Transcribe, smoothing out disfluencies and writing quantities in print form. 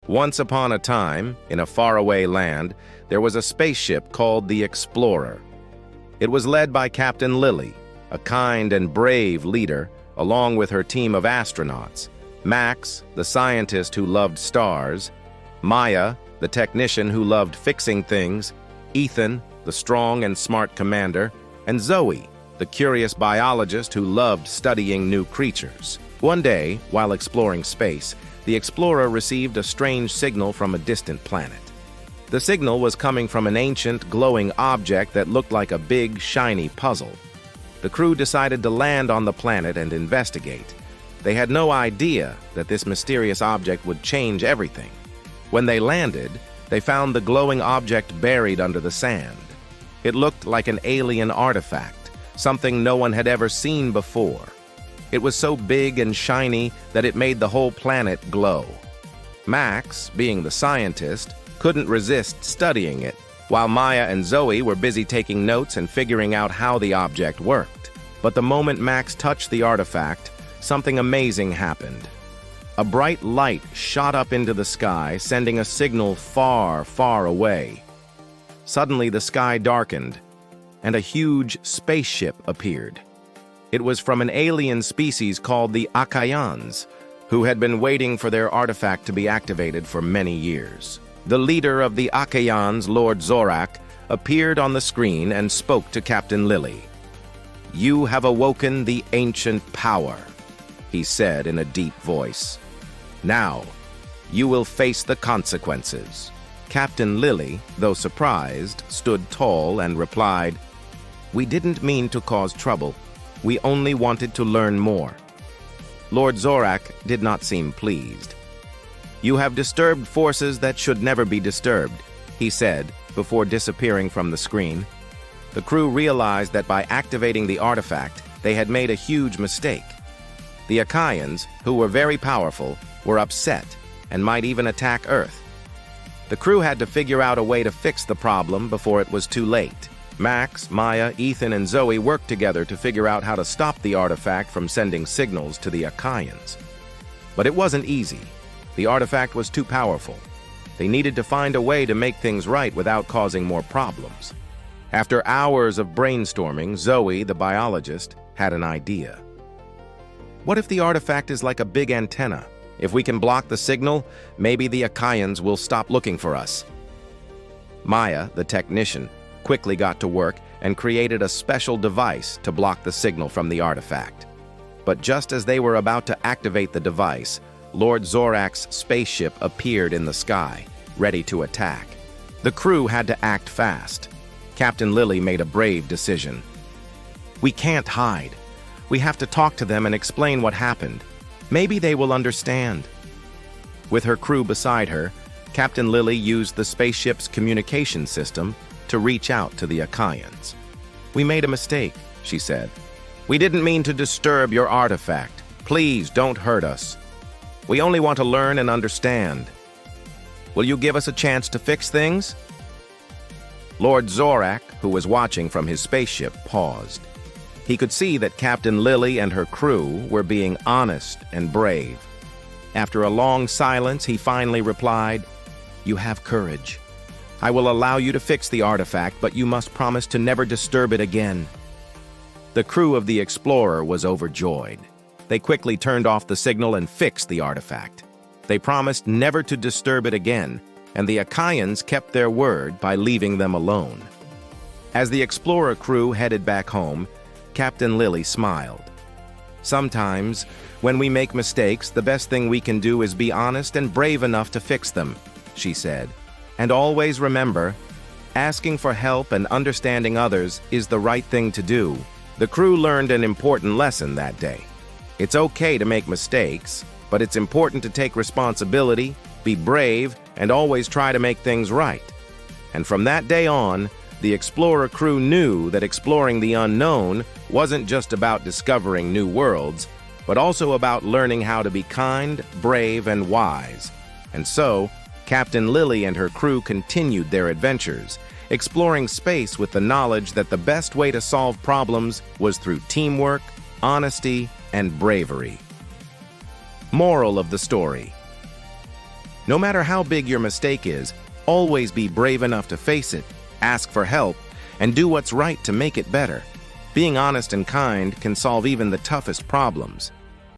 Once upon a time, in a faraway land, there was a spaceship called the Explorer. It was led by Captain Lily, a kind and brave leader, along with her team of astronauts. Max, the scientist who loved stars, Maya, the technician who loved fixing things, Ethan, the strong and smart commander, and Zoe, the curious biologist who loved studying new creatures. One day, while exploring space, the Explorer received a strange signal from a distant planet. The signal was coming from an ancient, glowing object that looked like a big, shiny puzzle. The crew decided to land on the planet and investigate. They had no idea that this mysterious object would change everything. When they landed, they found the glowing object buried under the sand. It looked like an alien artifact, something no one had ever seen before. It was so big and shiny that it made the whole planet glow. Max, being the scientist, couldn't resist studying it, while Maya and Zoe were busy taking notes and figuring out how the object worked. But the moment Max touched the artifact, something amazing happened. A bright light shot up into the sky, sending a signal far, far away. Suddenly, the sky darkened, and a huge spaceship appeared. It was from an alien species called the Akayans, who had been waiting for their artifact to be activated for many years. The leader of the Akayans, Lord Zorak, appeared on the screen and spoke to Captain Lily. "You have awoken the ancient power," he said in a deep voice. "Now, you will face the consequences." Captain Lily, though surprised, stood tall and replied, "We didn't mean to cause trouble. We only wanted to learn more." Lord Zorak did not seem pleased. "You have disturbed forces that should never be disturbed," he said, before disappearing from the screen. The crew realized that by activating the artifact, they had made a huge mistake. The Akayans, who were very powerful, were upset and might even attack Earth. The crew had to figure out a way to fix the problem before it was too late. Max, Maya, Ethan, and Zoe worked together to figure out how to stop the artifact from sending signals to the Akayans. But it wasn't easy. The artifact was too powerful. They needed to find a way to make things right without causing more problems. After hours of brainstorming, Zoe, the biologist, had an idea. What if the artifact is like a big antenna? If we can block the signal, maybe the Akayans will stop looking for us. Maya, the technician, quickly got to work and created a special device to block the signal from the artifact. But just as they were about to activate the device, Lord Zorak's spaceship appeared in the sky, ready to attack. The crew had to act fast. Captain Lily made a brave decision. "We can't hide. We have to talk to them and explain what happened. Maybe they will understand." With her crew beside her, Captain Lily used the spaceship's communication system to reach out to the Akayans. "We made a mistake," she said. "We didn't mean to disturb your artifact. Please don't hurt us. We only want to learn and understand. Will you give us a chance to fix things?" Lord Zorak, who was watching from his spaceship, paused. He could see that Captain Lily and her crew were being honest and brave. After a long silence, he finally replied, "You have courage. I will allow you to fix the artifact, but you must promise to never disturb it again." The crew of the Explorer was overjoyed. They quickly turned off the signal and fixed the artifact. They promised never to disturb it again, and the Akayans kept their word by leaving them alone. As the Explorer crew headed back home, Captain Lily smiled. "Sometimes, when we make mistakes, the best thing we can do is be honest and brave enough to fix them," she said. "And always remember, asking for help and understanding others is the right thing to do." The crew learned an important lesson that day. It's okay to make mistakes, but it's important to take responsibility, be brave, and always try to make things right. And from that day on, the Explorer crew knew that exploring the unknown wasn't just about discovering new worlds, but also about learning how to be kind, brave, and wise. And so, Captain Lily and her crew continued their adventures, exploring space with the knowledge that the best way to solve problems was through teamwork, honesty, and bravery. Moral of the story: No matter how big your mistake is, always be brave enough to face it, ask for help, and do what's right to make it better. Being honest and kind can solve even the toughest problems.